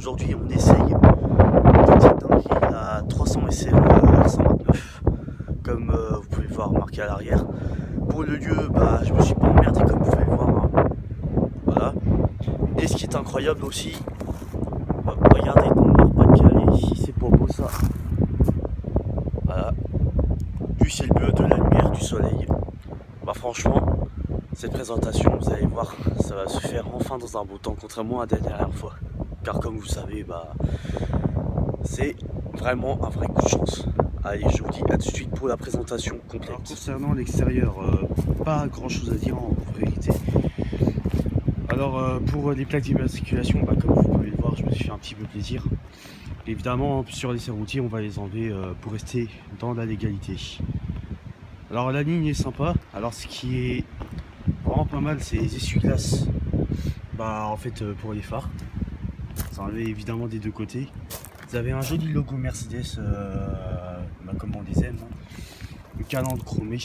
aujourd'hui on essaye une petite dinguerie, la 300 SL R129, comme vous pouvez le voir marqué à l'arrière. Pour le lieu, bah, je me suis pas emmerdé comme vous pouvez le voir, hein. Voilà. Et ce qui est incroyable aussi, regardez dans le Nord-Pas-de-Calais, si c'est pas beau ça. Voilà. Du ciel bleu, de la lumière, du soleil. Bah franchement, cette présentation, vous allez voir, ça va se faire enfin dans un beau temps, contrairement à la dernière fois. Car comme vous savez, bah, c'est vraiment un vrai coup de chance. Allez, je vous dis à tout de suite pour la présentation complète. Alors, concernant l'extérieur, pas grand chose à dire en vérité. Alors pour les plaques d'immatriculation, bah, comme vous pouvez le voir, je me suis fait un petit peu plaisir. Évidemment, sur les serre-routiers, on va les enlever pour rester dans la légalité. Alors la ligne est sympa. Alors ce qui est vraiment pas mal, c'est les essuie-glaces. Bah en fait pour les phares. Vous enlevez évidemment des deux côtés. Vous avez un joli logo Mercedes, bah, comme on les aime, hein. Le calandre chromé.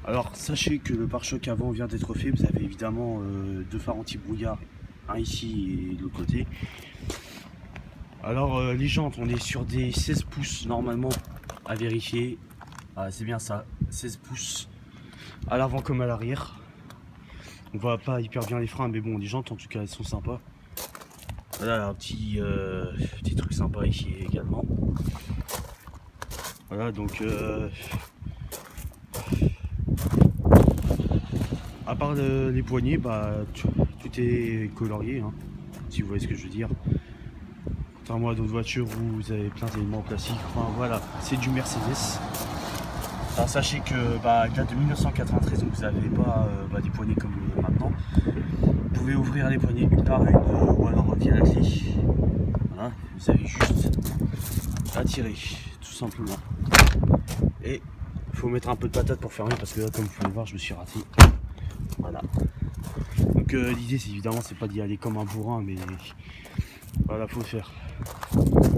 Alors sachez que le pare-choc avant vient d'être fait. Vous avez évidemment deux phares anti-brouillard, un ici et de l'autre côté. Alors les jantes, on est sur des 16 pouces normalement à vérifier. Ah, c'est bien ça, 16 pouces à l'avant comme à l'arrière. On voit pas hyper bien les freins, mais bon, les jantes en tout cas elles sont sympas. Voilà un petit truc sympa ici également. Voilà donc à part les poignées, bah tout est colorié, hein, si vous voyez ce que je veux dire. Contrairement à d'autres voitures où vous avez plein d'éléments en plastique. Enfin voilà, c'est du Mercedes. Alors sachez que bah, date de 1993, donc vous n'avez pas des poignées comme maintenant. Vous pouvez ouvrir les poignées une par une ou alors via la clé. Voilà, vous avez juste à tirer, tout simplement. Et il faut mettre un peu de patate pour fermer parce que là, comme vous pouvez le voir, je me suis raté. Voilà. Donc l'idée, c'est évidemment, c'est pas d'y aller comme un bourrin, mais voilà, faut le faire.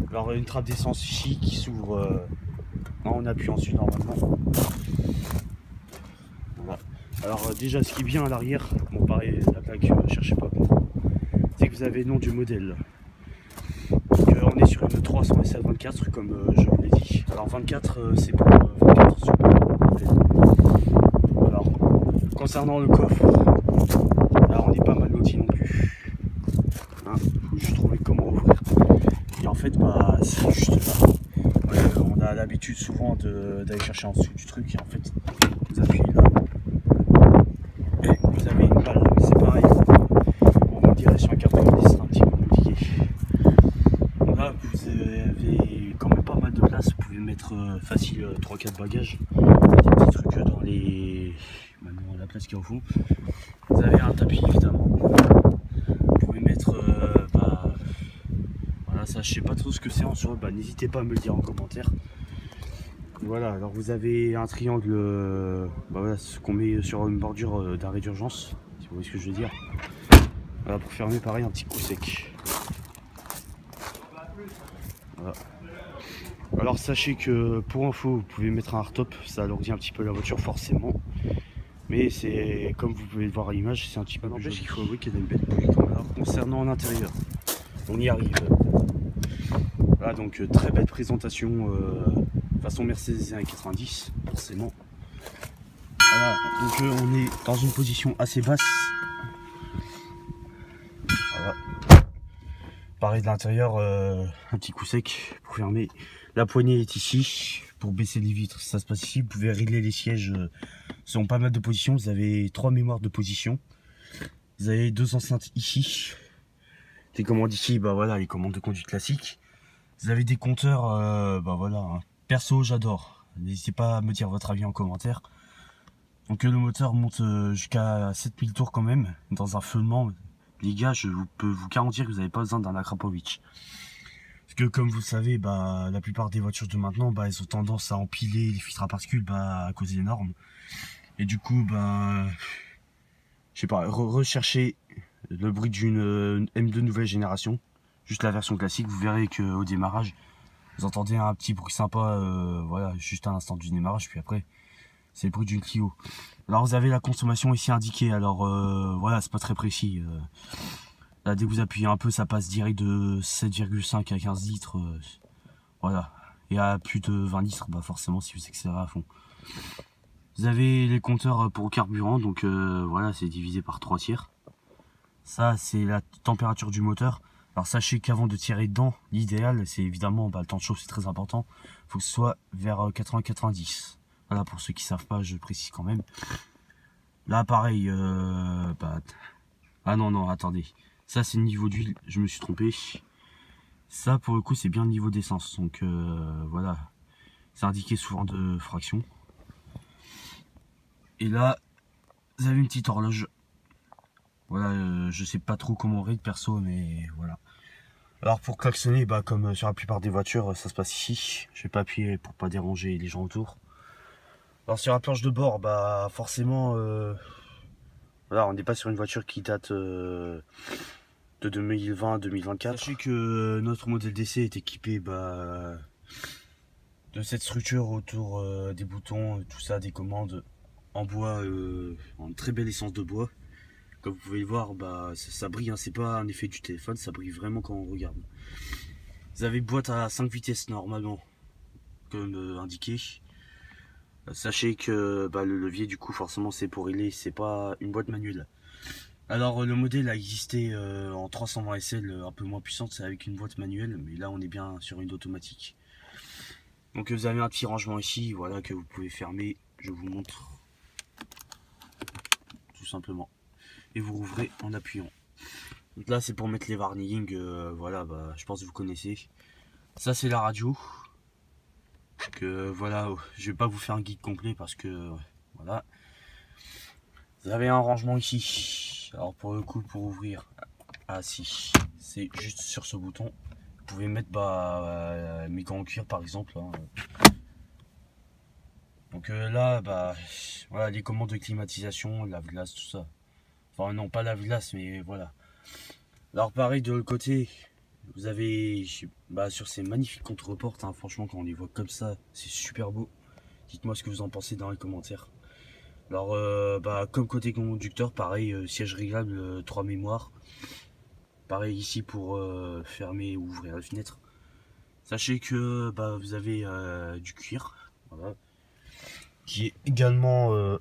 Alors une trappe d'essence ici qui s'ouvre en appuyant dessus normalement. Voilà. Alors déjà ce qui est bien à l'arrière, bon pareil la plaque, cherchez pas bon, c'est que vous avez le nom du modèle. Donc on est sur une 300 SL 24 comme je vous l'ai dit. Alors 24 c'est pour 24 super modèle. Alors concernant le coffre, là on n'est pas mal loti non plus. Hein, faut juste trouver comment ouvrir. Et en fait bah c'est juste là. On a l'habitude souvent d'aller chercher en dessous du truc et en fait vous appuyez là et vous avez une balle, c'est pareil. En direction à carbone, c'est un petit peu compliqué. Là vous avez quand même pas mal de place, vous pouvez mettre facile 3-4 bagages, des petits trucs dans les. Maintenant la place qui est au fond. Vous avez un tapis évidemment. Vous pouvez mettre voilà, ça je sais pas trop ce que c'est en soi, bah n'hésitez pas à me le dire en commentaire. Voilà, alors vous avez un triangle, bah voilà, ce qu'on met sur une bordure d'arrêt d'urgence, si vous voyez ce que je veux dire. Voilà, pour fermer pareil un petit coup sec. Voilà. Alors sachez que pour info, vous pouvez mettre un hardtop, ça alourdit un petit peu la voiture forcément. Mais c'est comme vous pouvez le voir à l'image, c'est un petit peu n'empêche qu'il faut avouer qu'il y a une belle pluie quand même. Alors concernant l'intérieur, on y arrive. Voilà donc très belle présentation. Façon Mercedes des années 90, forcément. Voilà, donc on est dans une position assez basse. Voilà. Pareil de l'intérieur, un petit coup sec pour fermer. La poignée est ici, pour baisser les vitres, ça se passe ici. Vous pouvez régler les sièges selon pas mal de positions. Vous avez 3 mémoires de position. Vous avez 2 enceintes ici. Les commandes ici, bah voilà, les commandes de conduite classiques. Vous avez des compteurs, bah voilà, hein. Perso, j'adore. N'hésitez pas à me dire votre avis en commentaire. Donc le moteur monte jusqu'à 7000 tours quand même, dans un feulement. Les gars, je peux vous garantir que vous n'avez pas besoin d'un Akrapovic. Parce que comme vous le savez, bah, la plupart des voitures de maintenant, bah, elles ont tendance à empiler les filtres à particules bah, à cause des normes. Et du coup, bah, je sais pas, recherchez le bruit d'une M2 nouvelle génération. Juste la version classique, vous verrez qu'au démarrage, vous entendez un petit bruit sympa, voilà, juste à l'instant du démarrage, puis après, c'est le bruit d'une Clio. Alors vous avez la consommation ici indiquée, alors voilà, c'est pas très précis. Là, dès que vous appuyez un peu, ça passe direct de 7,5 à 15 litres. Voilà. Et à plus de 20 litres, bah forcément si vous accélérez à fond. Vous avez les compteurs pour carburant, donc voilà, c'est divisé par 3 tiers. Ça, c'est la température du moteur. Alors sachez qu'avant de tirer dedans, l'idéal, c'est évidemment, le temps de chauffe, c'est très important. Il faut que ce soit vers 80-90. Voilà, pour ceux qui ne savent pas, je précise quand même. Là, pareil, ah non, attendez. Ça, c'est le niveau d'huile, je me suis trompé. Ça, pour le coup, c'est bien le niveau d'essence. Donc, voilà. C'est indiqué sous forme de fraction. Et là, vous avez une petite horloge. Voilà, je sais pas trop comment on règle perso, mais voilà. Alors, pour klaxonner, comme sur la plupart des voitures, ça se passe ici. Je vais pas appuyer pour pas déranger les gens autour. Alors, sur la planche de bord, forcément, voilà, on n'est pas sur une voiture qui date de 2020-2024. Sachez que notre modèle DC est équipé de cette structure autour des boutons, tout ça, des commandes en bois, en très belle essence de bois. Comme vous pouvez le voir, ça brille, hein, c'est pas un effet du téléphone, ça brille vraiment quand on regarde. Vous avez boîte à 5 vitesses normalement, comme indiqué. Sachez que le levier, du coup, forcément, c'est pour régler, c'est pas une boîte manuelle. Alors, le modèle a existé en 320 SL, un peu moins puissante, c'est avec une boîte manuelle, mais là, on est bien sur une automatique. Donc, vous avez un petit rangement ici, voilà, que vous pouvez fermer. Je vous montre tout simplement. Et vous rouvrez en appuyant. Donc là, c'est pour mettre les warnings, voilà, je pense que vous connaissez. Ça, c'est la radio. Donc voilà, je vais pas vous faire un guide complet parce que voilà. Vous avez un rangement ici. Alors pour le coup, pour ouvrir, si c'est juste sur ce bouton. Vous pouvez mettre mes gants en cuir par exemple. Hein. Donc là, voilà les commandes de climatisation, lave-glace, tout ça. Enfin non, pas lave-glace, mais voilà. Alors pareil de l'autre côté, vous avez sur ces magnifiques contre-portes, hein, franchement quand on les voit comme ça, c'est super beau. Dites-moi ce que vous en pensez dans les commentaires. Alors comme côté conducteur, pareil, siège réglable, 3 mémoires. Pareil ici pour fermer ou ouvrir la fenêtre. Sachez que vous avez du cuir, voilà, qui est également,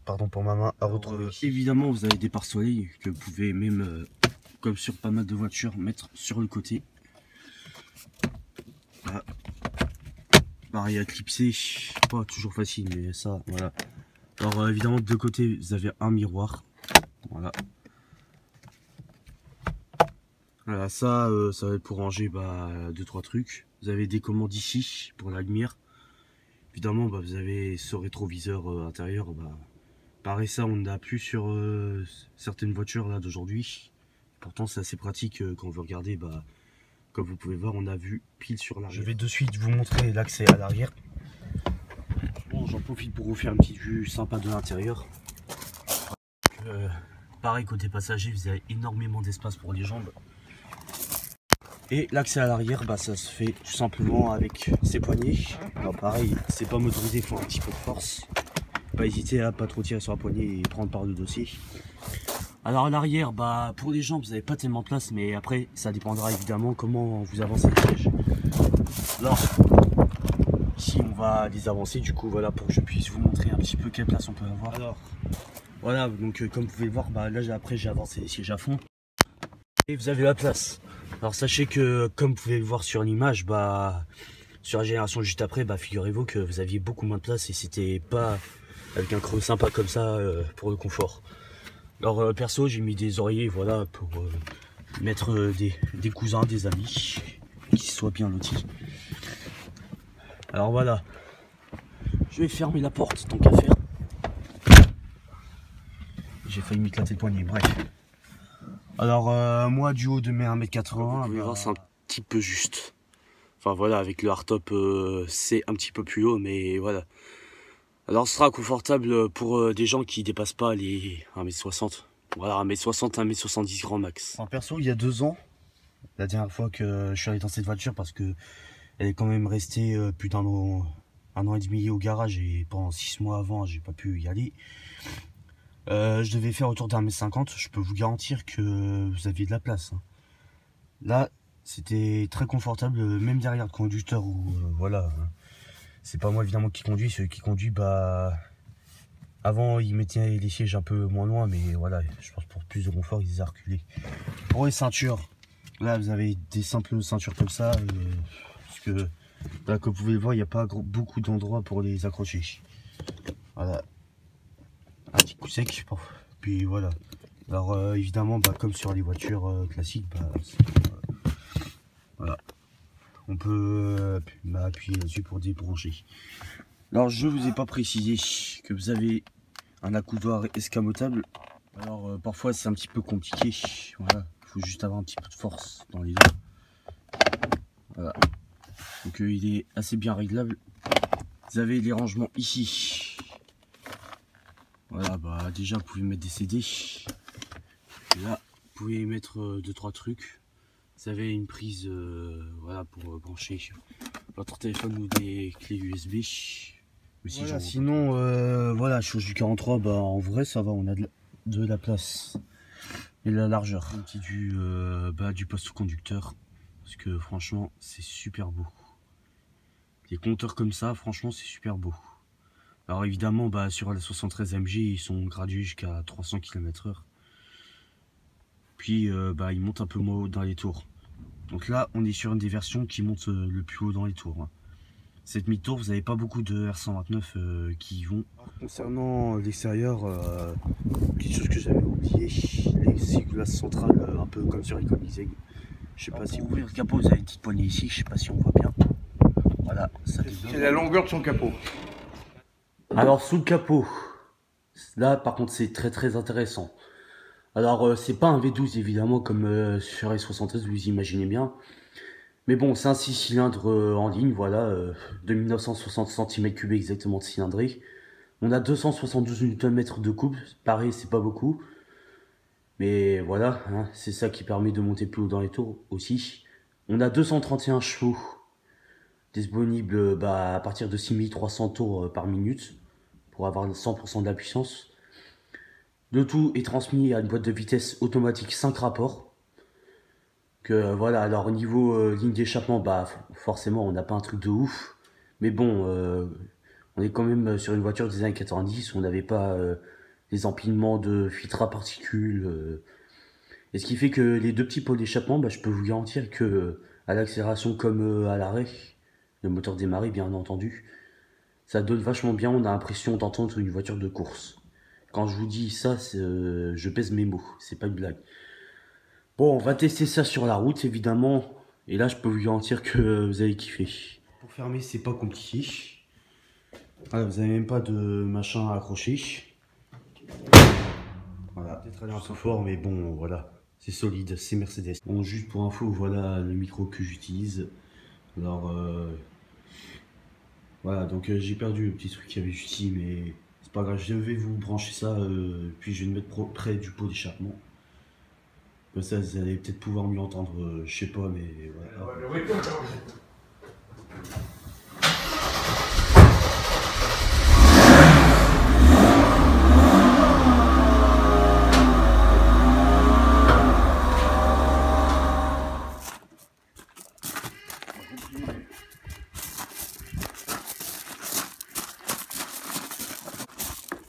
pardon pour ma main, à retrouver. Évidemment vous avez des pare-soleil que vous pouvez même, comme sur pas mal de voitures, mettre sur le côté. Voilà. Pareil à clipser, pas toujours facile, mais ça, voilà. Alors évidemment de deux côtés vous avez un miroir, voilà. Voilà, ça va être pour ranger 2-3 trucs. Vous avez des commandes ici pour la lumière. Évidemment, vous avez ce rétroviseur intérieur. Pareil, ça, on n'a plus sur certaines voitures là d'aujourd'hui. Pourtant, c'est assez pratique quand vous regardez. Comme vous pouvez voir, on a vu pile sur l'arrière. Je vais de suite vous montrer l'accès à l'arrière. Bon, j'en profite pour vous faire une petite vue sympa de l'intérieur. Pareil, côté passager, vous avez énormément d'espace pour les jambes. Et l'accès à l'arrière, ça se fait tout simplement avec ces poignées. Alors pareil, c'est pas motorisé, il faut un petit peu de force. Pas hésiter à pas trop tirer sur la poignée et prendre par le dossier. Alors à l'arrière, pour les jambes, vous n'avez pas tellement de place, mais après, ça dépendra évidemment comment vous avancez le siège. Alors, ici on va les avancer, du coup voilà, pour que je puisse vous montrer un petit peu quelle place on peut avoir. Alors, voilà, donc comme vous pouvez le voir, là après j'ai avancé les sièges à fond. Et vous avez la place. Alors sachez que comme vous pouvez le voir sur l'image, sur la génération juste après, figurez-vous que vous aviez beaucoup moins de place et c'était pas avec un creux sympa comme ça pour le confort. Alors perso, j'ai mis des oreillers, voilà, pour mettre des cousins, des amis qui soient bien lotis. Alors voilà, je vais fermer la porte tant qu'à faire. J'ai failli m'éclater le poignet, bref. Alors moi du haut de mes 1m80, vous pouvez voir, c'est un petit peu juste. Enfin voilà, avec le hardtop c'est un petit peu plus haut, mais voilà. Alors ce sera confortable pour des gens qui dépassent pas les 1m60. Voilà, 1m60, 1m70 grand max. En perso, il y a 2 ans, la dernière fois que je suis allé dans cette voiture, parce que elle est quand même restée plus d'un an et demi au garage, et pendant 6 mois avant j'ai pas pu y aller. Je devais faire autour d'1,50 m. Je peux vous garantir que vous aviez de la place. Hein. Là, c'était très confortable, même derrière le conducteur. Ou voilà. C'est pas moi évidemment qui conduis. Celui qui conduit, bah. Avant, ils mettaient les sièges un peu moins loin, mais voilà, je pense pour plus de confort, ils les ont reculés. Pour les ceintures, là, vous avez des simples ceintures comme ça, parce que là, comme vous pouvez le voir, il n'y a pas beaucoup d'endroits pour les accrocher. Voilà, un petit coup sec, puis voilà. Alors évidemment, bah, comme sur les voitures classiques, bah, voilà, on peut appuyer là-dessus pour débrancher. Alors, je vous ai pas précisé que vous avez un accoudoir escamotable. Alors, parfois, c'est un petit peu compliqué. Voilà, il faut juste avoir un petit peu de force dans les deux. Voilà. Donc, il est assez bien réglable. Vous avez les rangements ici. Voilà, bah déjà, vous pouvez mettre des CD. Et là, vous pouvez mettre 2-3 trucs. Vous avez une prise voilà, pour brancher votre téléphone ou des clés USB. Si voilà, sinon, voilà, chose du 43, bah en vrai ça va, on a de la place et de la largeur. Un petit du poste conducteur, parce que franchement c'est super beau. Les compteurs comme ça, franchement c'est super beau. Alors évidemment, bah sur la 73 MG, ils sont gradués jusqu'à 300 km/h. Puis bah ils montent un peu moins haut dans les tours. Donc là, on est sur une des versions qui monte le plus haut dans les tours. Hein. Cette mi-tour, vous n'avez pas beaucoup de R129 qui y vont. Concernant l'extérieur, petite chose que j'avais oublié, les cigoulasses centrales, un peu comme sur les Koenigsegg. Je sais pas si vous ouvrez le capot, vous avez une petite poignée ici, je sais pas si on voit bien. Voilà, ça c'est la longueur de son capot. Alors sous le capot, là par contre c'est très intéressant. Alors c'est pas un V12 évidemment comme sur les 73, vous imaginez bien. Mais bon, c'est un 6 cylindres en ligne, voilà, 2960 cm3 exactement de cylindrée. On a 272 Nm de couple, pareil, c'est pas beaucoup. Mais voilà, hein, c'est ça qui permet de monter plus haut dans les tours aussi. On a 231 chevaux, disponibles bah, à partir de 6300 tours par minute, pour avoir 100% de la puissance. Le tout est transmis à une boîte de vitesse automatique 5 rapports. Que voilà, alors au niveau ligne d'échappement, bah forcément on n'a pas un truc de ouf, mais bon, on est quand même sur une voiture des années 90, on n'avait pas les empilements de filtres à particules, et ce qui fait que les deux petits pots d'échappement, bah, je peux vous garantir que à l'accélération comme à l'arrêt, le moteur démarré bien entendu, ça donne vachement bien, on a l'impression d'entendre une voiture de course. Quand je vous dis ça, je pèse mes mots, c'est pas une blague. Bon, on va tester ça sur la route, évidemment. Et là, je peux vous garantir que vous allez kiffer. Pour fermer, c'est pas compliqué. Voilà, vous n'avez même pas de machin à accrocher. Voilà, peut-être aller un peu fort, mais bon, voilà. C'est solide, c'est Mercedes. Bon, juste pour info, voilà le micro que j'utilise. Alors, voilà, donc j'ai perdu le petit truc qu'il y avait juste ici, mais c'est pas grave. Je vais vous brancher ça, puis je vais le mettre près du pot d'échappement. Comme ça, vous allez peut-être pouvoir mieux entendre, je sais pas, mais voilà.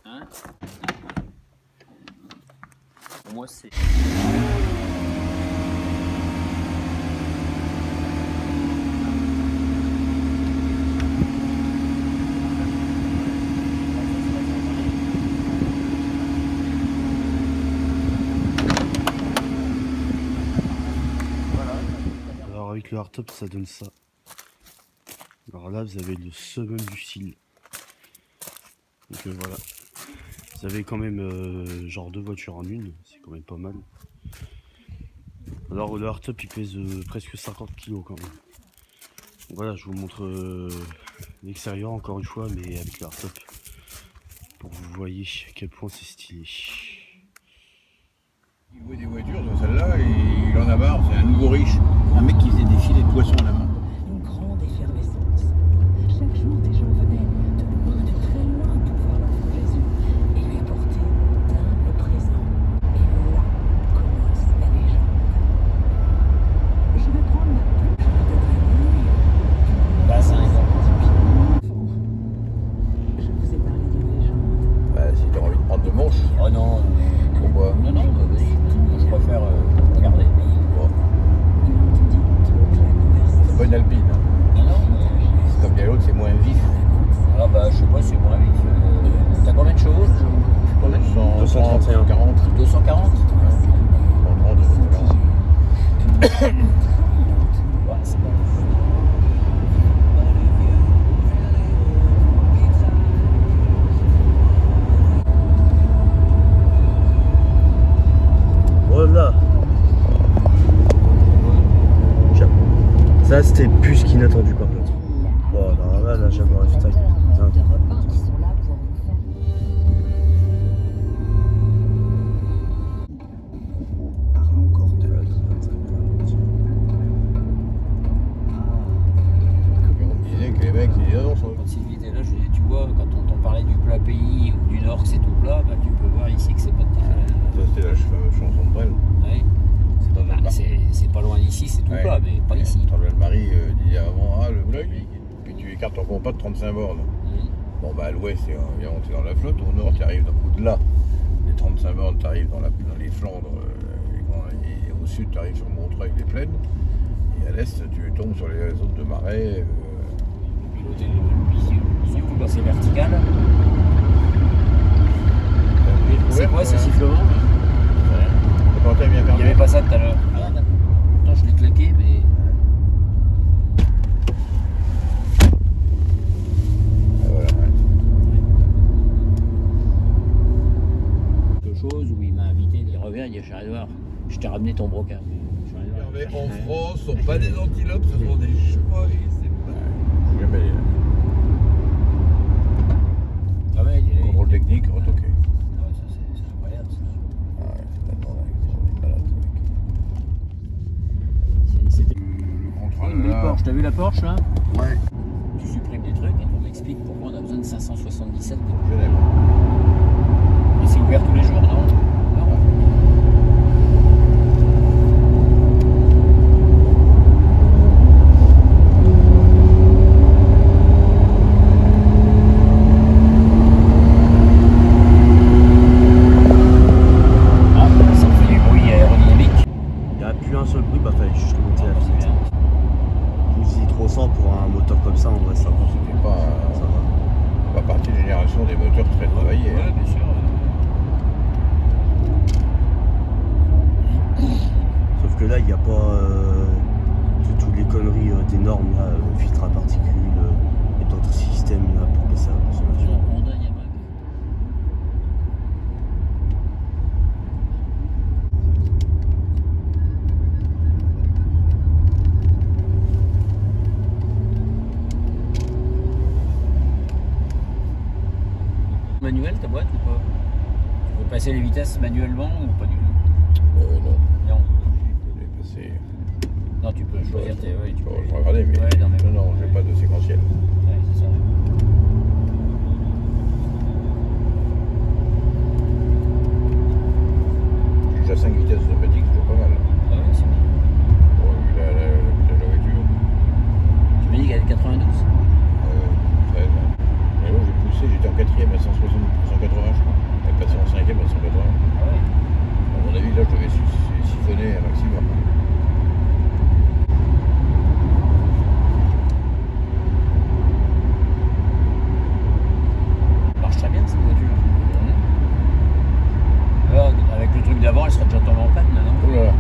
Hein? Pour moi, c'est... Avec le hardtop, ça donne ça. Alors là, vous avez le summum du style. Donc voilà. Vous avez quand même genre deux voitures en une, c'est quand même pas mal. Alors le hardtop, il pèse presque 50 kg quand même. Donc, voilà, je vous montre l'extérieur encore une fois, mais avec le hardtop. Pour que vous voyez à quel point c'est stylé. Il voit des voitures dans celle-là et il en a marre, c'est un nouveau riche. Un mec qui faisait des filets de poissons à la main. Une grande effervescence. Chaque jour, des gens venaient de loin, de très loin, pour voir l'enfant Jésus et lui apporter d'un blanche. Oh non, Pourquoi? non, non, bah, vas-y, moi, je préfère regarder. Bon, C'est c'est pas une alpine. Hein. Non, non, mais... Comme bien l'autre, c'est moins vif. Alors, bah, je sais pas, c'est moins vif. T'as combien de chevaux? Combien? 231. 40. 240? 130, 240. Ouais, c'est bon. Voilà. Ça, c'était plus qu'inattendu par contre. Bon, alors là, la Jaguar F-Type. de repas qui sont là pour vous faire. Encore de la Comme on me disait que les mecs, ils disaient non, ça Quand Sylvie était là, je lui disais, tu vois, quand on t'en parlait du plat pays ou du nord que c'est tout plat, bah, tu peux voir ici que c'est pas de Ça, c'était la fameuse chanson de Brel. Ouais. C'est dans Bah, le c'est pas loin d'ici, c'est tout Ouais. plat, mais pas ici. Dans le Marie disait avant, ah, le Brel, puis tu écartes encore pas de 35 bornes. Bon, bah à l'ouest, t'es dans la flotte, au nord, tu arrives au-delà des 35 bornes, tu arrives dans les Flandres, et au sud, tu arrives sur Montreuil, les plaines, et à l'est, tu tombes sur les zones de marais. Piloter le visier, surtout quand c'est vertical. C'est quoi ce sifflement là? Quand t'es bien Il n'y fermé. avait pas ça tout à l'heure. Ah, d'accord. Attends, je l'ai claqué, mais. Voilà, ouais. Quelque chose où il m'a invité, il revient, il dit Charles-Édouard, je t'ai ramené ton broca. En France, ce sont pas des antilopes, ce sont des chevaliers, c'est pas. Jamais. Ah ouais, il est. Contrôle technique, retoqué. Ouais, ça, c'est incroyable ça. Ah ouais, c'est pas on est malade, C'était le contrat une belle là. Porsche. T'as vu la Porsche là? Ouais. Tu supprimes des trucs et on m'explique pourquoi on a besoin de 577. Genève. Mais c'est ouvert tous les jours, non? Non. Ah, ça me fait du bruit aérodynamique. Il n'y a plus un seul bruit, bah fallait juste remonter la Ah, c'est vitesse. bien. Je me suis dit 300 pour un moteur comme ça, en vrai, ça va. C'était pas, Ça va. pas partie de génération des moteurs très travaillés. Ouais, hein. bien sûr. Sauf que là, il n'y a pas toutes les conneries des normes, là, filtre à particules et d'autres systèmes là, pour baisser la consommation. Honda Yamaha. Manuel ta boîte ou pas? Tu veux passer les vitesses manuellement ou pas du tout? Non. Non. Je vais passer. Non, tu peux choisir tes. Ouais, tu Je peux. vais regarder, mais. Ouais, non, mais. Non, j'ai pas de séquentiel. Ouais, c'est ça. J'ai déjà 5 vitesses automatiques, c'est toujours pas mal. Ah ouais, c'est bien. Pour la voiture. Tu m'as dit qu'elle est 92. 13. Mais bon, j'ai poussé, j'étais en 4ème à 160, 180, je crois. Elle est passée en 5ème à 180. Ah ouais. À mon avis, là, je devais siphonner un maximum. Elle marche très bien cette voiture. Là, avec le truc d'avant, elle serait déjà tombée en panne, là, non? Oh là là.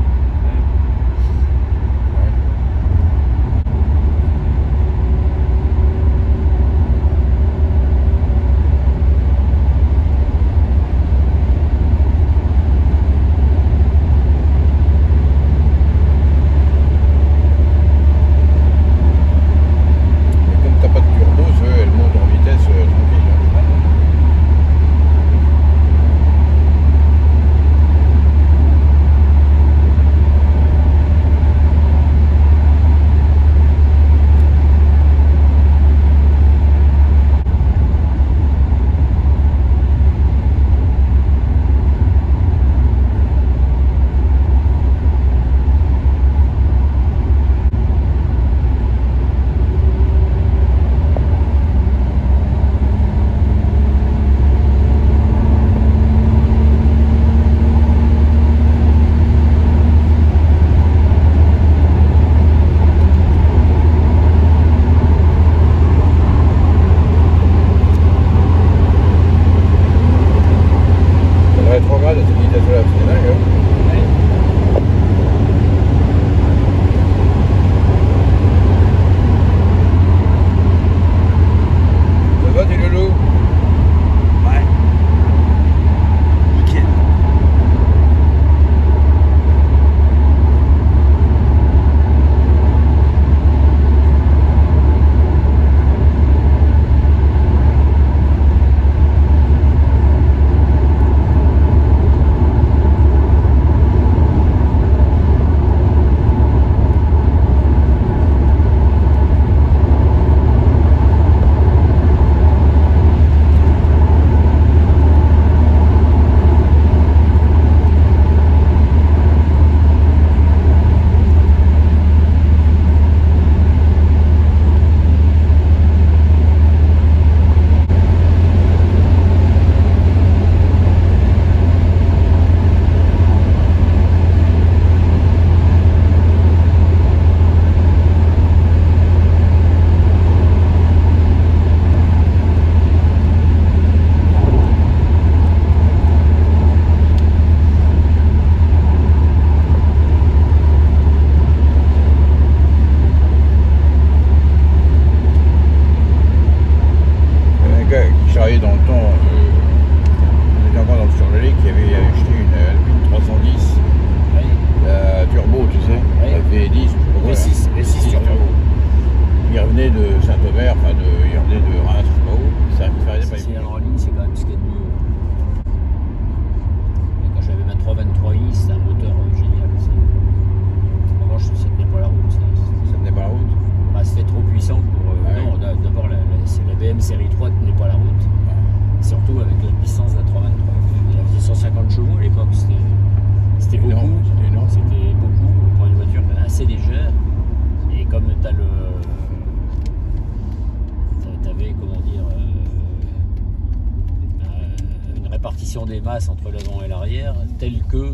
répartition des masses entre l'avant et l'arrière, telle que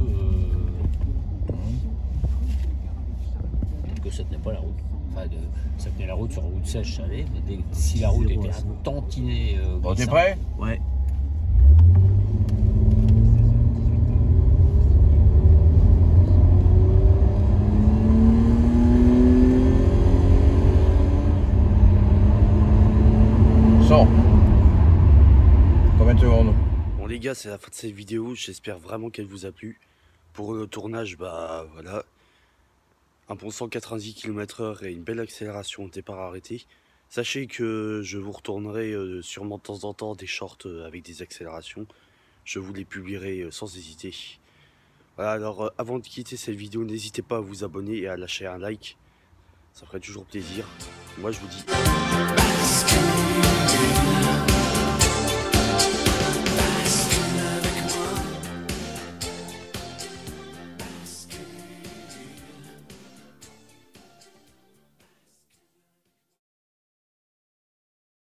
ça tenait pas la route. Enfin, ça tenait la route sur route sèche, ça allait, mais si la route était un tantinet Bon, t'es prêt? Ouais. Combien de secondes? Bon les gars, c'est la fin de cette vidéo, j'espère vraiment qu'elle vous a plu. Pour le tournage, bah voilà, un bon 190 km/h et une belle accélération au départ arrêté. Sachez que je vous retournerai sûrement de temps en temps des shorts avec des accélérations. Je vous les publierai sans hésiter. Voilà, alors avant de quitter cette vidéo, n'hésitez pas à vous abonner et à lâcher un like. Ça ferait toujours plaisir. Moi je vous dis...